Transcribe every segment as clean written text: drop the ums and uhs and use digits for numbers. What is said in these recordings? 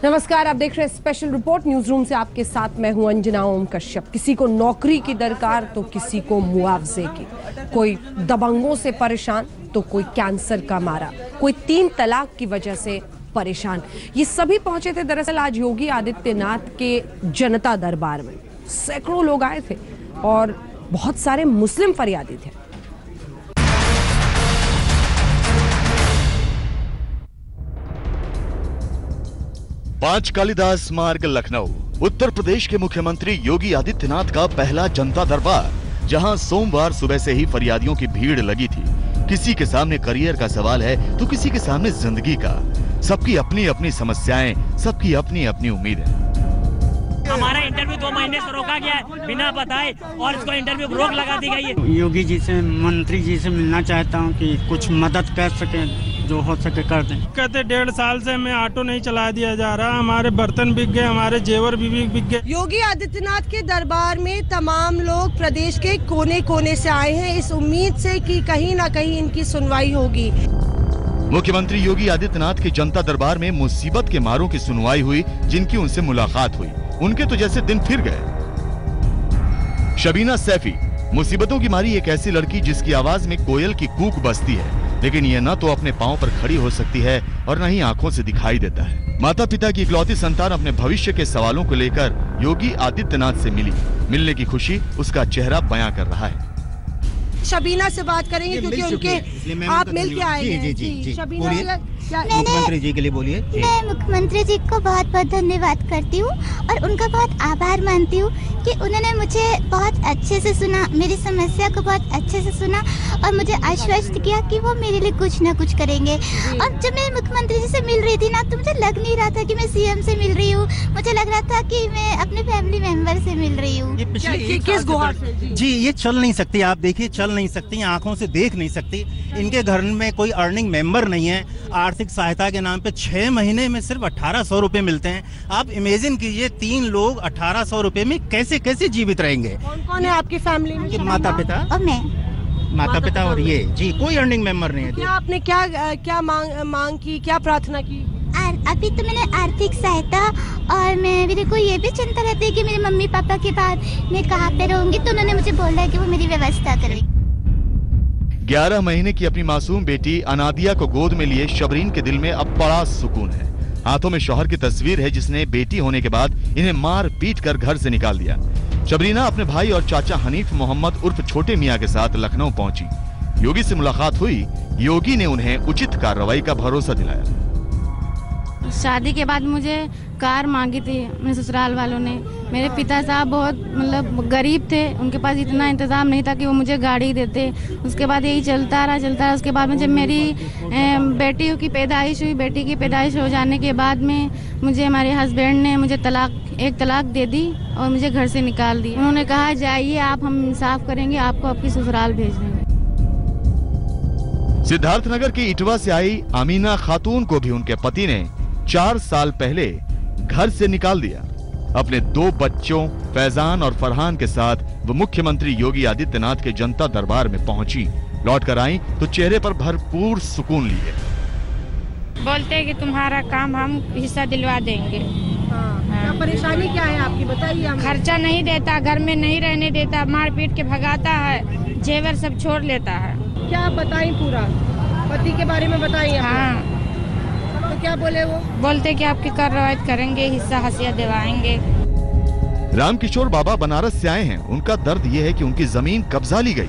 नमस्कार, आप देख रहे हैं स्पेशल रिपोर्ट न्यूज रूम से। आपके साथ मैं हूं अंजना ओम कश्यप। किसी को नौकरी की दरकार तो किसी को मुआवजे की, कोई दबंगों से परेशान तो कोई कैंसर का मारा, कोई 3 तलाक की वजह से परेशान। ये सभी पहुंचे थे दरअसल आज योगी आदित्यनाथ के जनता दरबार में। सैकड़ों लोग आए थे और बहुत सारे मुस्लिम फरियादी थे। पांच कालिदास मार्ग लखनऊ। उत्तर प्रदेश के मुख्यमंत्री योगी आदित्यनाथ का पहला जनता दरबार, जहां सोमवार सुबह से ही फरियादियों की भीड़ लगी थी। किसी के सामने करियर का सवाल है तो किसी के सामने जिंदगी का। सबकी अपनी अपनी समस्याएं, सबकी अपनी अपनी उम्मीद है। हमारा इंटरव्यू 2 महीने से रोका गया है बिना बताए और इसको इंटरव्यू रोक लगा दी गई है। योगी जी से, मंत्री जी से मिलना चाहता हूं कि कुछ मदद कर सके, जो हो सके कर दें। कहते 1.5 साल से हमें ऑटो नहीं चला दिया जा रहा, हमारे बर्तन बिक गए, हमारे जेवर भी बिक गए। योगी आदित्यनाथ के दरबार में तमाम लोग प्रदेश के कोने कोने से आए हैं इस उम्मीद से कि कहीं ना कहीं इनकी सुनवाई होगी। मुख्यमंत्री योगी आदित्यनाथ के जनता दरबार में मुसीबत के मारों की सुनवाई हुई, जिनकी उनसे मुलाकात हुई। उनके तो जैसे दिन फिर गए। शबीना सैफी, मुसीबतों की मारी एक ऐसी लड़की जिसकी आवाज में कोयल की कूक बजती है, लेकिन ये न तो अपने पांव पर खड़ी हो सकती है और न ही आंखों से दिखाई देता है। माता पिता की इकलौती संतान अपने भविष्य के सवालों को लेकर योगी आदित्यनाथ से मिली। मिलने की खुशी उसका चेहरा बयां कर रहा है। शबीना से बात करेंगे क्योंकि उनके आप मिल के आए हैं। जी। शबीना, मुख्यमंत्री जी के लिए बोलिए। मैं मुख्यमंत्री जी को बहुत बहुत धन्यवाद करती हूँ और उनका बहुत आभार मानती हूँ कि उन्होंने मुझे बहुत अच्छे से सुना, मेरी समस्या को बहुत अच्छे से सुना और मुझे आश्वस्त किया कि वो मेरे लिए कुछ ना कुछ करेंगे। और जब मैं मुख्यमंत्री जी से मिल रही थी ना, तो मुझे लग नहीं रहा था कि मैं सीएम से मिल रही हूँ, मुझे लग रहा था कि मैं अपने फैमिली मेंबर से मिल रही हूँ। किस गुहार से? जी, ये चल नहीं सकती, आप देखिए चल नहीं सकती, आंखों से देख नहीं सकती। इनके घर में कोई अर्निंग मेंबर नहीं है। आर्थिक सहायता के नाम पे 6 महीने में सिर्फ 1800 रुपए मिलते हैं। आप इमेजिन कीजिए 3 लोग 1800 रुपए में कैसे जीवित रहेंगे। कौन कौन है आपकी फैमिली में? माता पिता और मैं, माता पिता और ये जी, कोई अर्निंग मेंबर नहीं है। क्या आपने क्या मांग की, क्या प्रार्थना की? अभी तो मैंने आर्थिक सहायता और मेरे को ये भी चिंता रहती है कि मेरे मम्मी पापा के बाद मैं कहाँ पे रहूंगी, तो उन्होंने मुझे बोला है कि वो मेरी व्यवस्था करें। 11 महीने की अपनी मासूम बेटी अनादिया को गोद में लिए शबरीन के दिल में अब बड़ा सुकून है। हाथों में शौहर की तस्वीर है जिसने बेटी होने के बाद इन्हें मार पीट कर घर से निकाल दिया। शबरीना अपने भाई और चाचा हनीफ मोहम्मद उर्फ छोटे मियां के साथ लखनऊ पहुंची। योगी से मुलाकात हुई। योगी ने उन्हें उचित कार्रवाई का भरोसा दिलाया। शादी के बाद मुझे कार मांगी थी मेरे ससुराल वालों ने। मेरे पिता साहब बहुत मतलब गरीब थे, उनके पास इतना इंतजाम नहीं था कि वो मुझे गाड़ी देते। उसके बाद यही चलता रहा। उसके बाद में जब मेरी बेटी की पैदाइश हुई, बेटी की पैदाइश हो जाने के बाद में मुझे हमारे हस्बैंड ने मुझे एक तलाक दे दी और मुझे घर से निकाल दी। उन्होंने कहा जाइए आप, हम इंसाफ करेंगे, आपको आपकी ससुराल भेज देंगे। सिद्धार्थनगर की इटवा से आई अमीना खातून को भी उनके पति ने 4 साल पहले घर से निकाल दिया। अपने 2 बच्चों फैजान और फरहान के साथ वो मुख्यमंत्री योगी आदित्यनाथ के जनता दरबार में पहुंची। लौट कर आई तो चेहरे पर भरपूर सुकून लिए। बोलते हैं कि तुम्हारा काम हम हिस्सा दिलवा देंगे। क्या परेशानी क्या है आपकी, बताइए। खर्चा नहीं देता, घर में नहीं रहने देता, मार पीट के भगाता है, जेवर सब छोड़ लेता है। क्या बताएं, पूरा पति के बारे में बताइए। हाँ, तो क्या बोले वो? बोलते कि आपकी कार्रवाई करेंगे, हिस्सा हसिया दिलवाएंगे। रामकिशोर बाबा बनारस से आए हैं। उनका दर्द ये है कि उनकी जमीन कब्जा ली गई।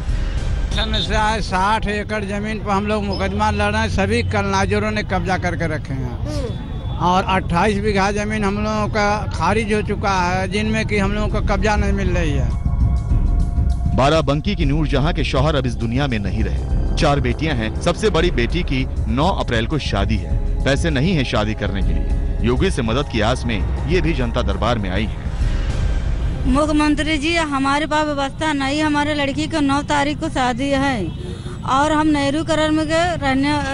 से आए 60 एकड़ जमीन पर हम लोग मुकदमा लड़ रहे हैं। सभी कलनाजरों ने कब्जा करके रखे हैं और 28 बीघा जमीन हम लोगों का खारिज हो चुका है, जिनमें कि हम लोगों को कब्जा नहीं मिल रही है। बाराबंकी की नूरजहां के शौहर अब इस दुनिया में नहीं रहे। 4 बेटियां हैं। सबसे बड़ी बेटी की 9 अप्रैल को शादी है। पैसे नहीं है शादी करने के लिए। योगी से मदद की आस में ये भी जनता दरबार में आई है। मुख्यमंत्री जी, हमारे पास व्यवस्था नहीं। हमारे लड़की को 9 तारीख को शादी है और हम नेहरू कॉलोनी में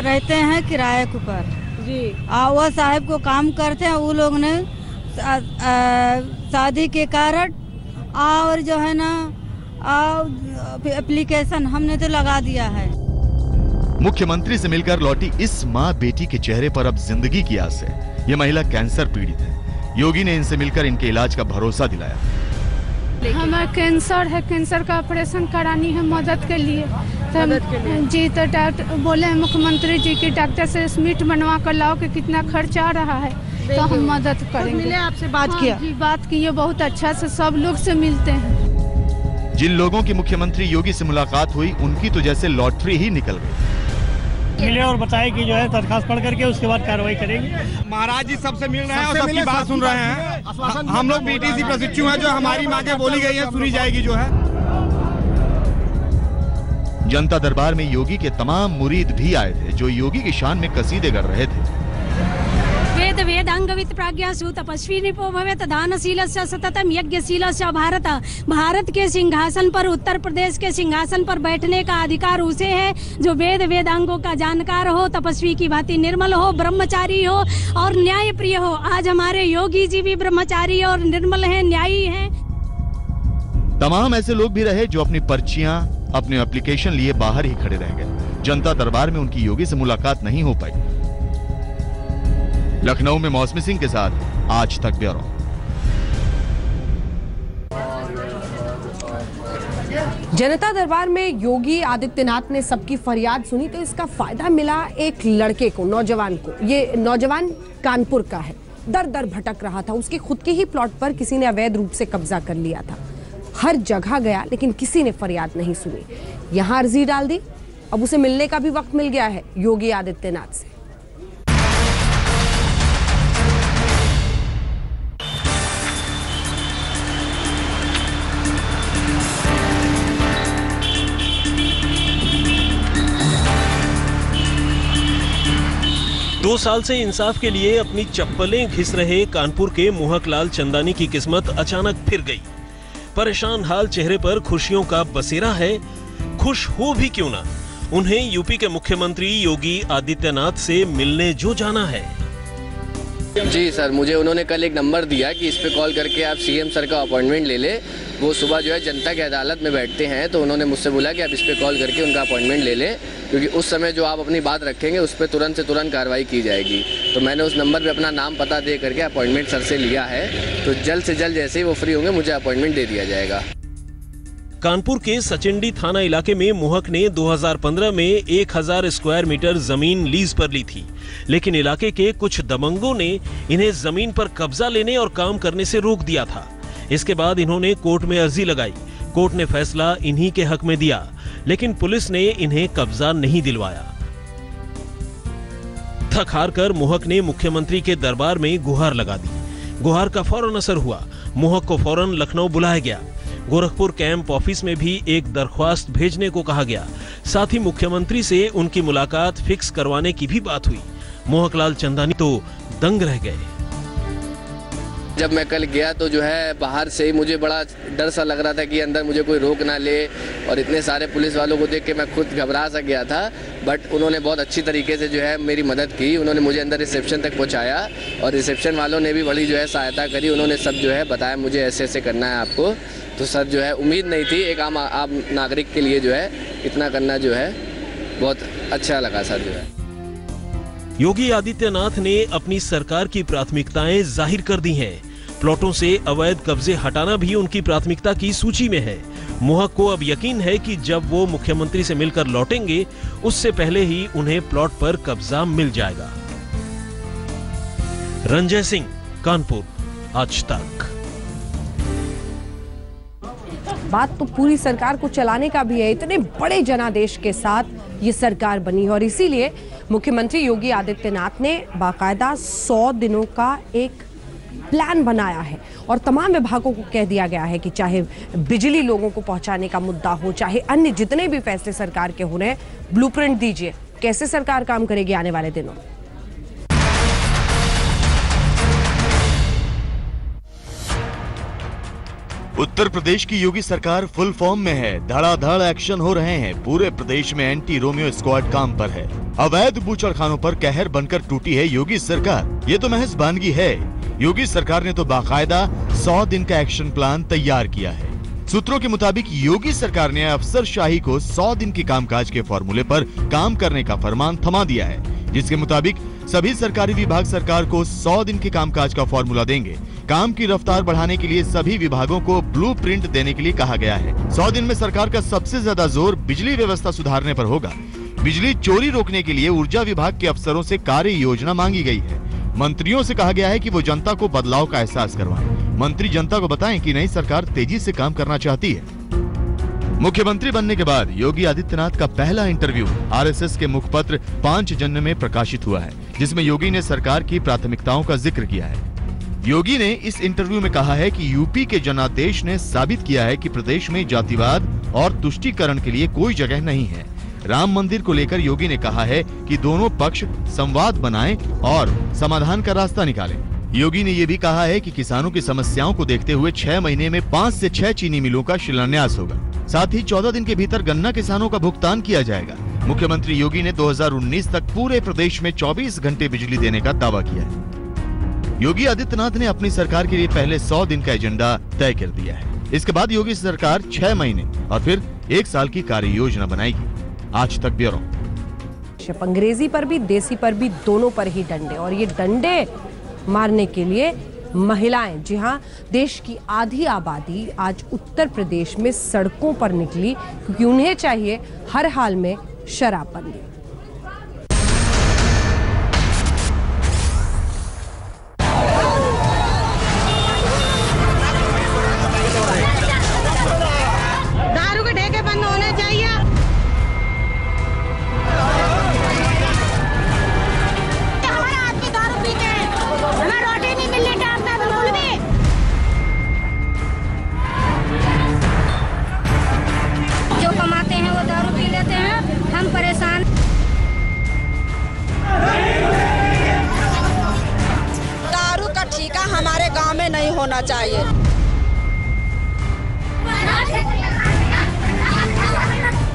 रहते हैं किराए के ऊपर जी। वह साहब को काम करते हैं। वो लोग ने शादी के कारण और जो है ना एप्लीकेशन हमने तो लगा दिया है। मुख्यमंत्री से मिलकर लौटी इस माँ बेटी के चेहरे पर अब जिंदगी की आस है। ये महिला कैंसर पीड़ित है। योगी ने इनसे मिलकर इनके इलाज का भरोसा दिलाया। हमें कैंसर है, कैंसर का ऑपरेशन करानी है मदद के लिए। जी तो डॉक्टर बोले हैं मुख्यमंत्री जी की डॉक्टर से स्मिट बनवा कर लाओ कि कितना खर्च आ रहा है तो हम मदद करेंगे। मिले आपसे बात किया? जी बात की है, बहुत अच्छा से सब लोग से मिलते हैं। जिन लोगों की मुख्यमंत्री योगी से मुलाकात हुई उनकी तो जैसे लॉटरी ही निकल गई। मिले और बताए कि जो है दरखास्त पढ़ करके उसके बाद कार्रवाई करेंगे। महाराज जी सबसे मिल रहे हैं और सबकी बात सुन रहे हैं। हम लोग बीटीसी प्रशिक्षु हैं, जो हमारी मांगे बोली गई है सुनी जाएगी जो है। जनता दरबार में योगी के तमाम मुरीद भी आए थे जो योगी की शान में कसीदे गढ़ रहे थे। वेद वेदांगवित प्रज्ञासु तपस्वी निपो भवेत दानशीलस्य सततम यज्ञशीलस्य भारत। भारत के सिंहासन पर, उत्तर प्रदेश के सिंहासन पर बैठने का अधिकार उसे है जो वेद वेदांगों का जानकार हो, तपस्वी की भांति निर्मल हो, ब्रह्मचारी हो और न्याय प्रिय हो। आज हमारे योगी जी भी ब्रह्मचारी और निर्मल हैं, न्यायी हैं। तमाम ऐसे लोग भी रहे जो अपनी पर्चियां, अपने एप्लीकेशन लिए बाहर ही खड़े रह गए। जनता दरबार में उनकी योगी से मुलाकात नहीं हो पाई। लखनऊ में मौसमी सिंह के साथ आज तक ब्यूरो। जनता दरबार में योगी आदित्यनाथ ने सबकी फरियाद सुनी तो इसका फायदा मिला एक लड़के को, नौजवान को। ये नौजवान कानपुर का है, दर दर भटक रहा था। उसके खुद के ही प्लॉट पर किसी ने अवैध रूप से कब्जा कर लिया था। हर जगह गया लेकिन किसी ने फरियाद नहीं सुनी। यहां अर्जी डाल दी, अब उसे मिलने का भी वक्त मिल गया है योगी आदित्यनाथ से। दो साल से इंसाफ के लिए अपनी चप्पलें घिस रहे कानपुर के मोहकलाल चंदानी की किस्मत अचानक फिर गई। परेशान हाल चेहरे पर खुशियों का बसेरा है। खुश हो भी क्यों ना, उन्हें यूपी के मुख्यमंत्री योगी आदित्यनाथ से मिलने जो जाना है। जी सर, मुझे उन्होंने कल एक नंबर दिया कि इस पे कॉल करके आप सीएम सर का अपॉइंटमेंट ले ले। वो सुबह जो है जनता की अदालत में बैठते हैं, तो उन्होंने मुझसे बोला कि आप इस पे कॉल करके उनका अपॉइंटमेंट ले ले, क्योंकि उस समय जो आप अपनी बात रखेंगे उस पर तुरंत से तुरंत कार्रवाई की जाएगी। तो मैंने उस नंबर पे अपना नाम पता दे करके अपॉइंटमेंट सर से लिया है। तो जल्द से जल्द जैसे ही वो फ्री होंगे मुझे अपॉइंटमेंट दे दिया जाएगा। कानपुर के सचिंडी थाना इलाके में मोहक ने 2015 में 1000 स्क्वायर मीटर जमीन लीज पर ली थी, लेकिन इलाके के कुछ दबंगों ने इन्हें जमीन पर कब्जा लेने और काम करने से रोक दिया था। इसके बाद इन्होंने कोर्ट में अर्जी लगाई। कोर्ट ने फैसला इन्हीं के हक में दिया, लेकिन पुलिस ने इन्हें कब्जा नहीं दिलवाया। थक हार कर मोहक ने मुख्यमंत्री के दरबार में गुहार लगा दी। गुहार का फौरन असर हुआ। मोहक को फौरन लखनऊ बुलाया गया। गोरखपुर कैंप ऑफिस में भी एक दरख्वास्त भेजने को कहा गया। साथ ही मुख्यमंत्री से उनकी मुलाकात फिक्स करवाने की भी बात हुई। मोहकलाल चंदानी तो दंग रह गए। जब मैं कल गया तो जो है बाहर से ही मुझे बड़ा डर सा लग रहा था कि अंदर मुझे कोई रोक ना ले, और इतने सारे पुलिस वालों को देख के मैं खुद घबरा सा गया था। बट उन्होंने बहुत अच्छी तरीके से जो है मेरी मदद की। उन्होंने मुझे अंदर रिसेप्शन तक पहुंचाया और रिसेप्शन वालों ने भी बड़ी जो है सहायता करी। उन्होंने सब जो है बताया मुझे ऐसे ऐसे करना है आपको। तो सर जो है उम्मीद नहीं थी एक आम नागरिक के लिए जो है इतना करना जो है बहुत अच्छा लगा सर जो है। योगी आदित्यनाथ ने अपनी सरकार की प्राथमिकताएं जाहिर कर दी हैं। प्लॉटों से अवैध कब्जे हटाना भी उनकी प्राथमिकता की सूची में है। मोहक को अब यकीन है कि जब वो मुख्यमंत्री से मिलकर लौटेंगे उससे पहले ही उन्हें प्लॉट पर कब्जा मिल जाएगा। रंजय सिंह, कानपुर, आज तक। बात तो पूरी सरकार को चलाने का भी है। इतने बड़े जनादेश के साथ ये सरकार बनी है और इसीलिए मुख्यमंत्री योगी आदित्यनाथ ने बाकायदा 100 दिनों का एक प्लान बनाया है और तमाम विभागों को कह दिया गया है कि चाहे बिजली लोगों को पहुंचाने का मुद्दा हो, चाहे अन्य जितने भी फैसले सरकार के हो रहे हैं, ब्लूप्रिंट दीजिए कैसे सरकार काम करेगी आने वाले दिनों। उत्तर प्रदेश की योगी सरकार फुल फॉर्म में है। धड़ाधड़ एक्शन हो रहे हैं। पूरे प्रदेश में एंटी रोमियो स्क्वाड काम पर है। अवैध बूचड़खानों पर कहर बनकर टूटी है योगी सरकार। ये तो महज बानगी है। योगी सरकार ने तो बाकायदा 100 दिन का एक्शन प्लान तैयार किया है। सूत्रों के मुताबिक योगी सरकार ने अफसरशाही को 100 दिन के कामकाज के फॉर्मूले पर काम करने का फरमान थमा दिया है। जिसके मुताबिक सभी सरकारी विभाग सरकार को 100 दिन के कामकाज का फॉर्मूला देंगे। काम की रफ्तार बढ़ाने के लिए सभी विभागों को ब्लूप्रिंट देने के लिए कहा गया है। 100 दिन में सरकार का सबसे ज्यादा जोर बिजली व्यवस्था सुधारने पर होगा। बिजली चोरी रोकने के लिए ऊर्जा विभाग के अफसरों से कार्य योजना मांगी गई है। मंत्रियों से कहा गया है कि वो जनता को बदलाव का एहसास करवाएं। मंत्री जनता को बताएं कि नई सरकार तेजी से काम करना चाहती है। मुख्यमंत्री बनने के बाद योगी आदित्यनाथ का पहला इंटरव्यू आरएसएस के मुखपत्र पांचजन्य में प्रकाशित हुआ है, जिसमें योगी ने सरकार की प्राथमिकताओं का जिक्र किया है। योगी ने इस इंटरव्यू में कहा है कि यूपी के जनादेश ने साबित किया है कि प्रदेश में जातिवाद और तुष्टीकरण के लिए कोई जगह नहीं है। राम मंदिर को लेकर योगी ने कहा है कि दोनों पक्ष संवाद बनाएं और समाधान का रास्ता निकालें। योगी ने ये भी कहा है कि किसानों की समस्याओं को देखते हुए 6 महीने में 5 से 6 चीनी मिलों का शिलान्यास होगा। साथ ही 14 दिन के भीतर गन्ना किसानों का भुगतान किया जाएगा। मुख्यमंत्री योगी ने 2019 तक पूरे प्रदेश में 24 घंटे बिजली देने का दावा किया है। योगी आदित्यनाथ ने अपनी सरकार के लिए पहले 100 दिन का एजेंडा तय कर दिया है। इसके बाद योगी सरकार 6 महीने और फिर 1 साल की कार्य योजना बनाएगी। आज तक ब्यूरो। अंग्रेजी पर भी देसी पर भी दोनों पर ही डंडे, और ये डंडे मारने के लिए महिलाएं, जी हां, देश की आधी आबादी आज उत्तर प्रदेश में सड़कों पर निकली क्योंकि उन्हें चाहिए हर हाल में शराबबंदी। दारू के ठेके बंद होने चाहिए। जो कमाते हैं वो दारू पी लेते हैं, हम परेशान। दारू का ठेका हमारे गांव में नहीं होना चाहिए।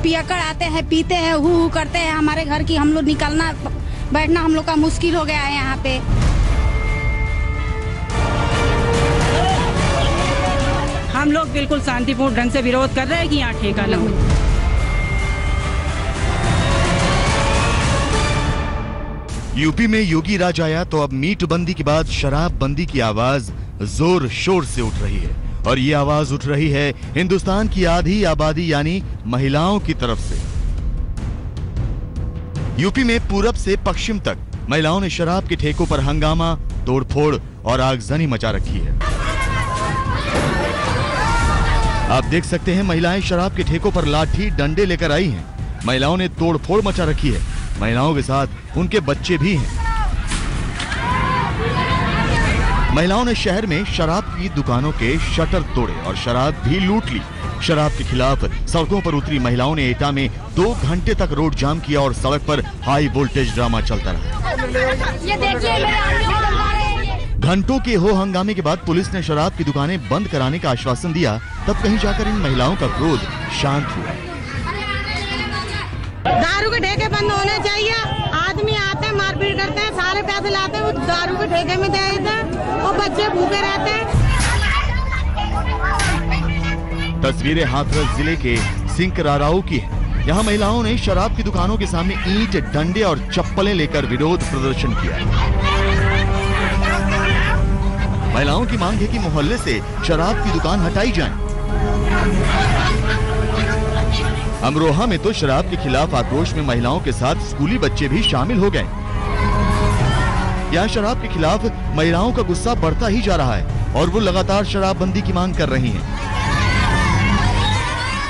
पियक्कड़ आते हैं, पीते हैं, हु करते हैं। हमारे घर की हम लोग निकलना बैठना हम लोग का मुश्किल हो गया है यहाँ पे। हम लोग बिल्कुल शांतिपूर्ण ढंग से विरोध कर रहे हैं कि यहाँ ठेका न हो। यूपी में योगी राज आया तो अब मीट बंदी के बाद शराब बंदी की आवाज जोर शोर से उठ रही है, और ये आवाज उठ रही है हिंदुस्तान की आधी आबादी यानी महिलाओं की तरफ से। यूपी में पूरब से पश्चिम तक महिलाओं ने शराब के ठेकों पर हंगामा, तोड़फोड़ और आगजनी मचा रखी है। आप देख सकते हैं महिलाएं शराब के ठेकों पर लाठी डंडे लेकर आई हैं। महिलाओं ने तोड़फोड़ मचा रखी है। महिलाओं के साथ उनके बच्चे भी हैं। महिलाओं ने शहर में शराब की दुकानों के शटर तोड़े और शराब भी लूट ली। शराब के खिलाफ सड़कों पर उतरी महिलाओं ने एटा में 2 घंटे तक रोड जाम किया और सड़क पर हाई वोल्टेज ड्रामा चलता रहा। घंटों के हो हंगामे के बाद पुलिस ने शराब की दुकानें बंद कराने का आश्वासन दिया, तब कहीं जाकर इन महिलाओं का क्रोध शांत हुआ। दारू के ठेके बंद होने चाहिए। आदमी आते हैं, मारपीट करते हैं, सारे पैसे लाते हैं, वो दारू के ठेके में दे देते हैं और बच्चे भूखे रहते हैं। तस्वीरें हाथरस जिले के सिंकराराऊ की है। यहाँ महिलाओं ने शराब की दुकानों के सामने ईंट, डंडे और चप्पलें लेकर विरोध प्रदर्शन किया। महिलाओं की मांग है कि मोहल्ले से शराब की दुकान हटाई जाए। अमरोहा में तो शराब के खिलाफ आक्रोश में महिलाओं के साथ स्कूली बच्चे भी शामिल हो गए। यहाँ शराब के खिलाफ महिलाओं का गुस्सा बढ़ता ही जा रहा है और वो लगातार शराबबंदी की मांग कर रही हैं।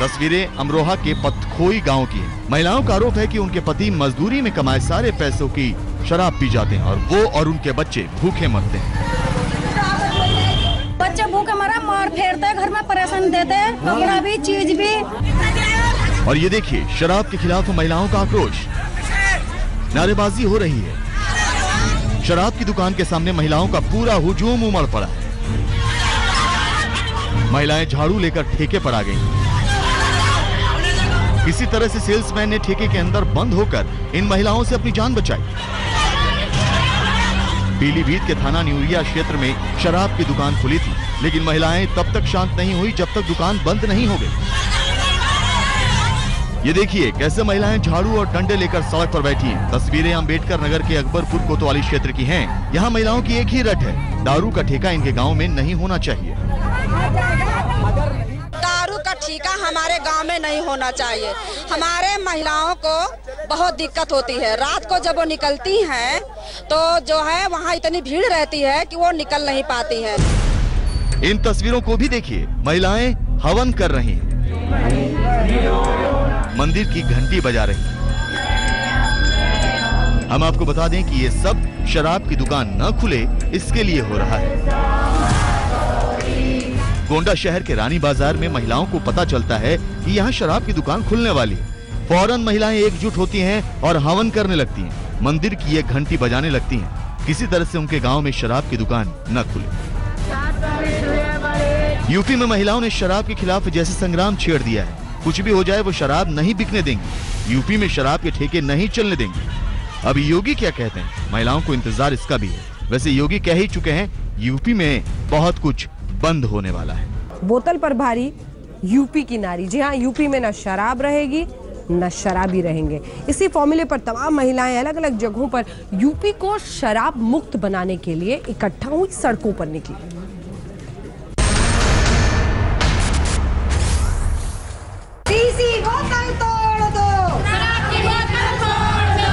तस्वीरें अमरोहा के पतखोई गांव की हैं। महिलाओं का आरोप है कि उनके पति मजदूरी में कमाए सारे पैसों की शराब पी जाते हैं और वो और उनके बच्चे भूखे मरते हैं। बच्चे भूखे मरा, मार फेरते हैं, घर में परेशान देते हैं, कपड़ा भी, चीज भी। और ये देखिए शराब के खिलाफ महिलाओं का आक्रोश, नारेबाजी हो रही है। शराब की दुकान के सामने महिलाओं का पूरा हुजूम उमड़ पड़ा है। महिलाएं झाड़ू लेकर ठेके पर आ गईं। किसी तरह से सेल्समैन ने ठेके के अंदर बंद होकर इन महिलाओं से अपनी जान बचाई। पीलीभीत के थाना न्यूरिया क्षेत्र में शराब की दुकान खुली थी, लेकिन महिलाएं तब तक शांत नहीं हुई जब तक दुकान बंद नहीं हो गई। ये देखिए कैसे महिलाएं झाड़ू और डंडे लेकर सड़क पर बैठी हैं। तस्वीरें अम्बेडकर नगर के अकबरपुर कोतवाली क्षेत्र की हैं। यहाँ महिलाओं की एक ही रट है, दारू का ठेका इनके गांव में नहीं होना चाहिए। दारू का ठेका हमारे गांव में नहीं होना चाहिए। हमारे महिलाओं को बहुत दिक्कत होती है। रात को जब वो निकलती हैं तो जो है वहाँ इतनी भीड़ रहती है कि वो निकल नहीं पाती हैं। इन तस्वीरों को भी देखिए, महिलाएं हवन कर रही हैं, मंदिर की घंटी बजा रही हैं। हम आपको बता दें कि ये सब शराब की दुकान न खुले इसके लिए हो रहा है। गोंडा शहर के रानी बाजार में महिलाओं को पता चलता है कि यहाँ शराब की दुकान खुलने वाली है। फौरन महिलाएं एकजुट होती हैं और हवन करने लगती हैं, मंदिर की ये घंटी बजाने लगती हैं। किसी तरह से उनके गांव में शराब की दुकान न खुले। यूपी में महिलाओं ने शराब के खिलाफ जैसे संग्राम छेड़ दिया है। कुछ भी हो जाए वो शराब नहीं बिकने देंगी। यूपी में शराब के ठेके नहीं चलने देंगे। अब योगी क्या कहते हैं, महिलाओं को इंतजार इसका भी है। वैसे योगी कह ही चुके हैं यूपी में बहुत कुछ बंद होने वाला है। बोतल पर भारी यूपी की नारी। जी हाँ, यूपी में न शराब रहेगी न शराबी रहेंगे। इसी फॉर्मूले पर तमाम महिलाएं अलग अलग जगहों पर यूपी को शराब मुक्त बनाने के लिए इकट्ठा हुई, सड़कों पर निकली। बोतल तोड़ दो, शराब की बोतल तोड़ दो।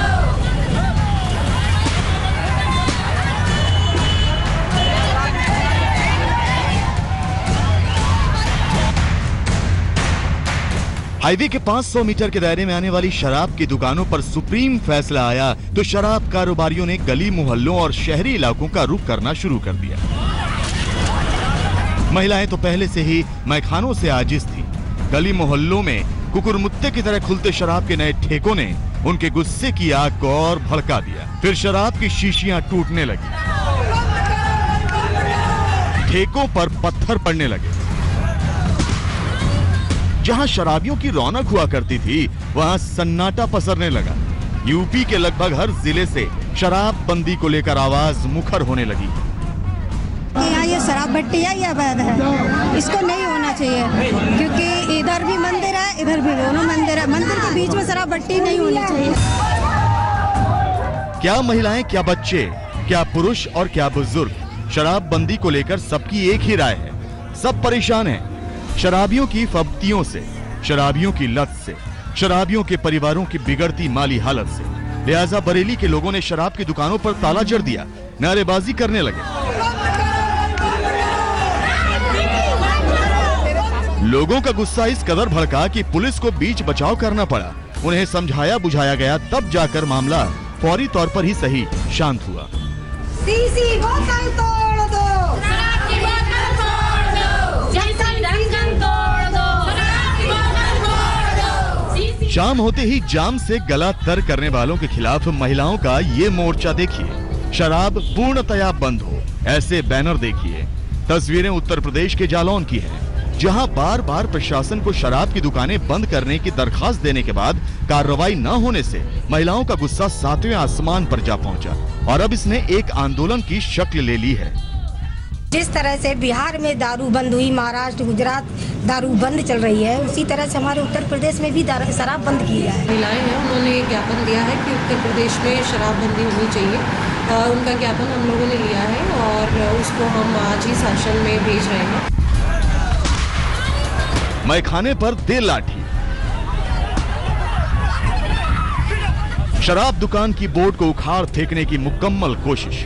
हाईवे के 500 मीटर के दायरे में आने वाली शराब की दुकानों पर सुप्रीम फैसला आया तो शराब कारोबारियों ने गली मोहल्लों और शहरी इलाकों का रुख करना शुरू कर दिया। महिलाएं तो पहले से ही मैखानों से आजिज थी। गली मोहल्लों में कुकुरमुत्ते की तरह खुलते शराब के नए ठेकों ने उनके गुस्से की आग को और भड़का दिया। फिर शराब की शीशियां टूटने लगी, ठेकों पर पत्थर पड़ने लगे। जहां शराबियों की रौनक हुआ करती थी वहां सन्नाटा पसरने लगा। यूपी के लगभग हर जिले से शराब बंदी को लेकर आवाज मुखर होने लगी। यहाँ ये शराब भट्टी है, ये अवैध है, इसको नहीं होना चाहिए, क्योंकि इधर भी मंदिर है, इधर भी दोनों मंदिर है। मंदिर के बीच में शराब भट्टी नहीं होनी चाहिए। क्या महिलाएं, क्या बच्चे, क्या पुरुष और क्या बुजुर्ग, शराब बंदी को लेकर सबकी एक ही राय है। सब परेशान हैं शराबियों की फब्तियों से, शराबियों की लत से, शराबियों के परिवारों की बिगड़ती माली हालत से। लिहाजा बरेली के लोगों ने शराब की दुकानों पर ताला जड़ दिया, नारेबाजी करने लगे। लोगों का गुस्सा इस कदर भड़का कि पुलिस को बीच बचाव करना पड़ा। उन्हें समझाया बुझाया गया, तब जाकर मामला फौरी तौर पर ही सही शांत हुआ। सीसी बोतल तोड़ दो, शराब की बोतल तोड़ दो, ढक्कन तोड़ दो, शराब की बोतल तोड़ दो। शाम होते ही जाम से गला तर करने वालों के खिलाफ महिलाओं का ये मोर्चा देखिए। शराब पूर्णतया बंद हो, ऐसे बैनर देखिए। तस्वीरें उत्तर प्रदेश के जालौन की हैं, जहां बार बार प्रशासन को शराब की दुकानें बंद करने की दरखास्त देने के बाद कार्रवाई न होने से महिलाओं का गुस्सा 7वें आसमान पर जा पहुंचा और अब इसने एक आंदोलन की शक्ल ले ली है। जिस तरह से बिहार में दारू बंद हुई, महाराष्ट्र, गुजरात दारू बंद चल रही है, उसी तरह से हमारे उत्तर प्रदेश में भी शराब बंद की है। महिलाएं हैं, उन्होंने ज्ञापन दिया है कि उत्तर प्रदेश में शराब बंदी होनी चाहिए। उनका ज्ञापन हम लोगों ने लिया है और उसको हम आज ही शासन में भेज रहे हैं। मैखाने पर दे लाठी, शराब दुकान की बोर्ड को उखाड़ फेंकने की मुकम्मल कोशिश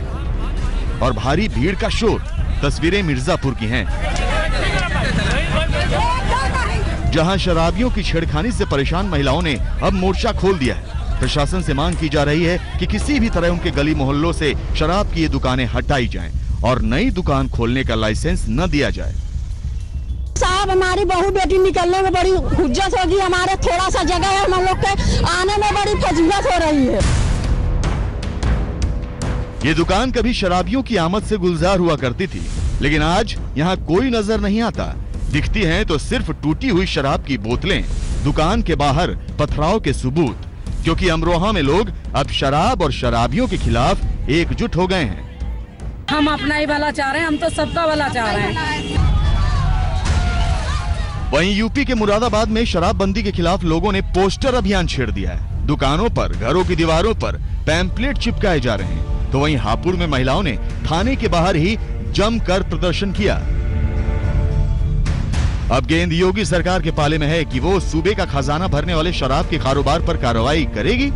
और भारी भीड़ का शोर। तस्वीरें मिर्जापुर की हैं, जहां शराबियों की छेड़खानी से परेशान महिलाओं ने अब मोर्चा खोल दिया है। प्रशासन से मांग की जा रही है कि किसी भी तरह उनके गली मोहल्लों से शराब की ये दुकानें हटाई जाएं और नई दुकान खोलने का लाइसेंस न दिया जाए। साहब, हमारी बहू बेटी निकलने में बड़ी हुज्जत होगी। हमारे थोड़ा सा जगह है, हम लोग के आने में बड़ी फजीलत हो रही है। ये दुकान कभी शराबियों की आमद से गुलजार हुआ करती थी, लेकिन आज यहाँ कोई नजर नहीं आता। दिखती हैं तो सिर्फ टूटी हुई शराब की बोतलें, दुकान के बाहर पथराव के सबूत, क्योंकि अमरोहा में लोग अब शराब और शराबियों के खिलाफ एकजुट हो गए हैं। हम अपना ही भला चाह रहे हैं, हम तो सबका भला चाह रहे हैं। वहीं यूपी के मुरादाबाद में शराबबंदी के खिलाफ लोगों ने पोस्टर अभियान छेड़ दिया है। दुकानों पर, घरों की दीवारों पर पैम्पलेट चिपकाए जा रहे हैं। तो वहीं हापुड़ में महिलाओं ने थाने के बाहर ही जमकर प्रदर्शन किया। अब गेंद योगी सरकार के पाले में है कि वो सूबे का खजाना भरने वाले शराब के कारोबार पर कार्रवाई करेगी,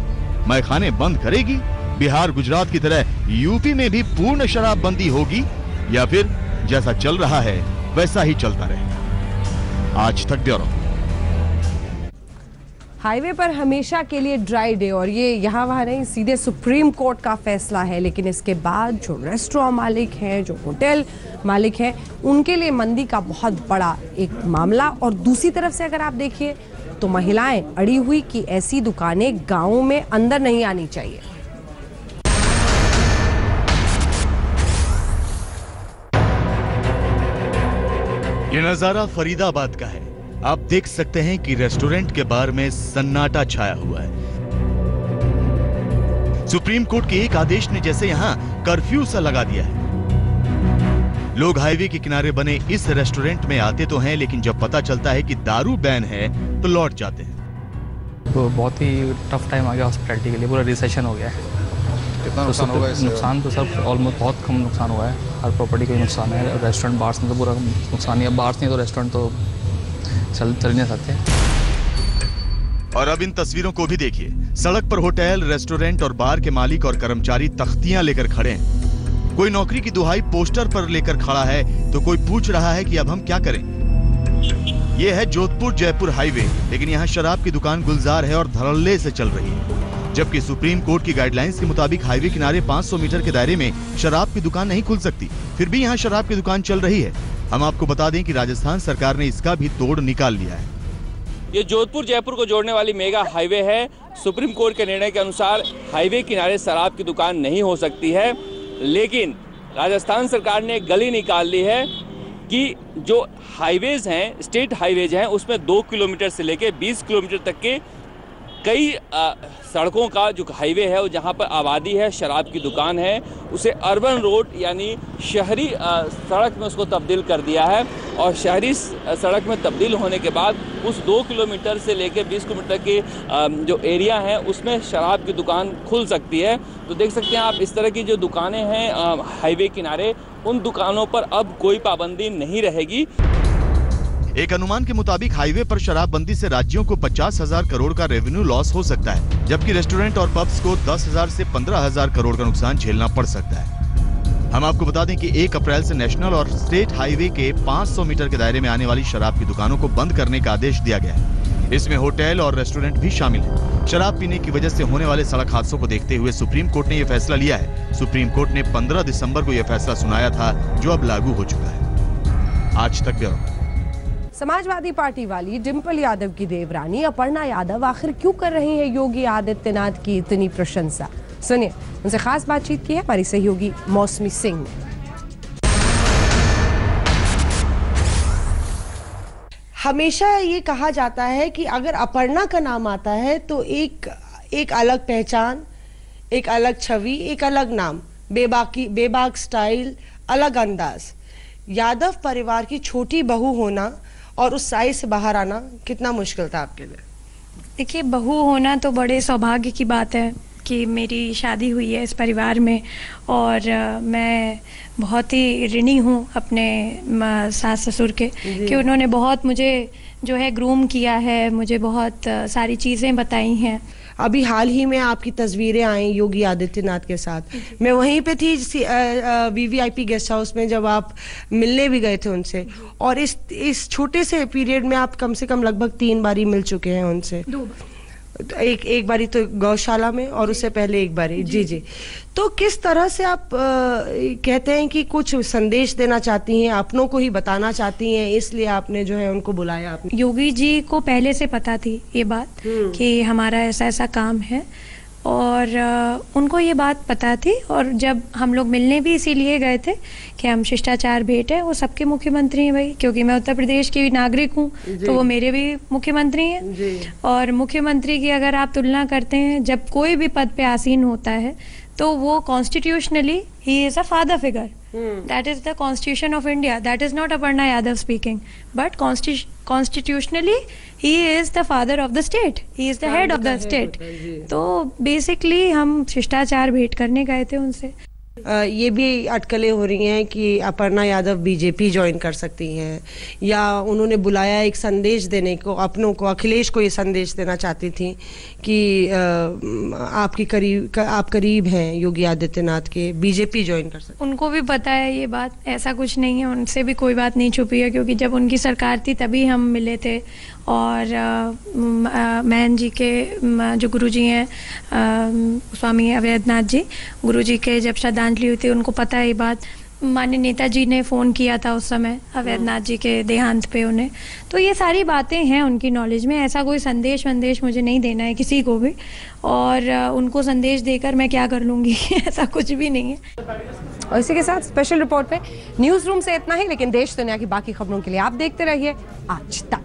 मैखाने बंद करेगी, बिहार गुजरात की तरह यूपी में भी पूर्ण शराबबंदी होगी, या फिर जैसा चल रहा है वैसा ही चलता रहेगा। आज तक ब्यूरो। हाईवे पर हमेशा के लिए ड्राई डे, और ये यहाँ वहाँ नहीं, सीधे सुप्रीम कोर्ट का फैसला है। लेकिन इसके बाद जो रेस्टोरेंट मालिक हैं, जो होटल मालिक हैं, उनके लिए मंदी का बहुत बड़ा एक मामला। और दूसरी तरफ से अगर आप देखिए तो महिलाएं अड़ी हुई कि ऐसी दुकानें गाँव में अंदर नहीं आनी चाहिए। ये नजारा फरीदाबाद का है। आप देख सकते हैं कि रेस्टोरेंट के बार में सन्नाटा छाया हुआ है। सुप्रीम कोर्ट के एक आदेश ने जैसे यहां कर्फ्यू सा लगा दिया है। लोग हाईवे के किनारे बने इस रेस्टोरेंट में आते तो हैं, लेकिन जब पता चलता है कि दारू बैन है तो लौट जाते हैं। तो बहुत ही टफ टाइम आ गया हॉस्पिटैलिटी के लिए, पूरा रिसेशन हो गया है। कितना नुकसान होगा इससे? नुकसान तो सब ऑलमोस्ट बहुत कम नुकसान हुआ है। हर प्रॉपर्टी का नुकसान है। रेस्टोरेंट बार्स में तो पूरा नुकसान है। बार्स नहीं तो रेस्टोरेंट तो चल नहीं सकते। और अब इन तस्वीरों को भी देखिए। सड़क पर होटल, रेस्टोरेंट और बार के मालिक और कर्मचारी तख्तियां लेकर खड़े हैं। कोई नौकरी की दुहाई पोस्टर पर लेकर खड़ा है तो कोई पूछ रहा है कि अब हम क्या करें। यह है जोधपुर जयपुर हाईवे, लेकिन यहाँ शराब की दुकान गुलजार है और धड़ल्ले से चल रही है। जबकि सुप्रीम कोर्ट की गाइडलाइंस के मुताबिक हाईवे किनारे 500 मीटर के दायरे में शराब की दुकान नहीं खुल सकती, फिर भी यहाँ शराब की दुकान चल रही है। हम आपको बता दें कि राजस्थान सरकार ने इसका भी तोड़ निकाल लिया है। ये जोधपुर जयपुर को जोड़ने वाली मेगा हाईवे है। सुप्रीम कोर्ट के निर्णय के अनुसार हाईवे किनारे शराब की दुकान नहीं हो सकती है, लेकिन राजस्थान सरकार ने गली निकाल ली है कि जो हाईवेज हैं, स्टेट हाईवेज हैं, उसमें 2 किलोमीटर से लेके 20 किलोमीटर तक के कई सड़कों का जो हाईवे है, जहां पर आबादी है, शराब की दुकान है, उसे अर्बन रोड यानी शहरी सड़क में उसको तब्दील कर दिया है। और शहरी सड़क में तब्दील होने के बाद उस 2 किलोमीटर से लेकर 20 किलोमीटर के जो एरिया है उसमें शराब की दुकान खुल सकती है। तो देख सकते हैं आप, इस तरह की जो दुकानें हैं हाईवे किनारे, उन दुकानों पर अब कोई पाबंदी नहीं रहेगी। एक अनुमान के मुताबिक हाईवे पर शराबबंदी से राज्यों को 50,000 करोड़ का रेवेन्यू लॉस हो सकता है, जबकि रेस्टोरेंट और पब्स को 10,000 से 15,000 करोड़ का नुकसान झेलना पड़ सकता है। हम आपको बता दें कि 1 अप्रैल से नेशनल और स्टेट हाईवे के 500 मीटर के दायरे में आने वाली शराब की दुकानों को बंद करने का आदेश दिया गया है। इसमें होटल और रेस्टोरेंट भी शामिल है। शराब पीने की वजह से होने वाले सड़क हादसों को देखते हुए सुप्रीम कोर्ट ने यह फैसला लिया है। सुप्रीम कोर्ट ने 15 दिसंबर को यह फैसला सुनाया था, जो अब लागू हो चुका है। आज तक ब्यूरो। समाजवादी पार्टी वाली डिंपल यादव की देवरानी अपर्णा यादव आखिर क्यों कर रही है योगी आदित्यनाथ की इतनी प्रशंसा? सुनिए, उनसे खास बातचीत की है हमारी सहयोगी मौसमी सिंह ने। हमेशा ये कहा जाता है कि अगर अपर्णा का नाम आता है तो एक अलग पहचान, एक अलग छवि, एक अलग नाम, बेबाक स्टाइल, अलग अंदाज। यादव परिवार की छोटी बहू होना और उस साइज से बाहर आना कितना मुश्किल था आपके लिए? देखिए, बहू होना तो बड़े सौभाग्य की बात है कि मेरी शादी हुई है इस परिवार में, और मैं बहुत ही ऋणी हूँ अपने सास ससुर के कि उन्होंने बहुत मुझे जो है ग्रूम किया है, मुझे बहुत सारी चीज़ें बताई हैं। अभी हाल ही में आपकी तस्वीरें आई योगी आदित्यनाथ के साथ, मैं वहीं पे थी VVIP गेस्ट हाउस में जब आप मिलने भी गए थे उनसे, और इस छोटे से पीरियड में आप कम से कम लगभग 3 बारी मिल चुके हैं उनसे। 2 बार। एक बारी तो गौशाला में और उससे पहले एक बारी। जी। तो किस तरह से आप कहते हैं कि कुछ संदेश देना चाहती हैं, अपनों को ही बताना चाहती हैं, इसलिए आपने जो है उनको बुलाया? आपने योगी जी को पहले से पता थी ये बात कि हमारा ऐसा काम है, और उनको ये बात पता थी। और जब हम लोग मिलने भी इसीलिए गए थे कि हम शिष्टाचार भेंट है, वो सबके मुख्यमंत्री हैं भाई, क्योंकि मैं उत्तर प्रदेश की नागरिक हूँ तो वो मेरे भी मुख्यमंत्री हैं। और मुख्यमंत्री की अगर आप तुलना करते हैं, जब कोई भी पद पे आसीन होता है तो वो constitutionally he is a father figure. That is the constitution of India. That is not Aparna Yadav speaking. But constitutionally, he is the father of the state. He is the head of the state. तो basically हम शिष्टाचार भेंट करने गए थे उनसे. ये भी अटकलें हो रही हैं कि अपर्णा यादव बीजेपी ज्वाइन कर सकती हैं, या उन्होंने बुलाया एक संदेश देने को, अपनों को, अखिलेश को ये संदेश देना चाहती थी कि आप करीब हैं योगी आदित्यनाथ के, बीजेपी ज्वाइन कर सकती. उनको भी पता है ये बात, ऐसा कुछ नहीं है, उनसे भी कोई बात नहीं छुपी है, क्योंकि जब उनकी सरकार थी तभी हम मिले थे. और मैन जी के जो गुरुजी हैं स्वामी अवैधनाथ जी, गुरुजी के जब श्रद्धांजलि हुई थी उनको पता है ये बात. माननीय नेताजी ने फ़ोन किया था उस समय अवैधनाथ जी के देहांत पे उन्हें. तो ये सारी बातें हैं उनकी नॉलेज में. ऐसा कोई संदेश मुझे नहीं देना है किसी को भी, और उनको संदेश देकर मैं क्या कर लूँगी ऐसा कुछ भी नहीं है. और इसी के साथ स्पेशल रिपोर्ट पे न्यूज़ रूम से इतना ही, लेकिन देश दुनिया की बाकी खबरों के लिए आप देखते रहिए आज तक.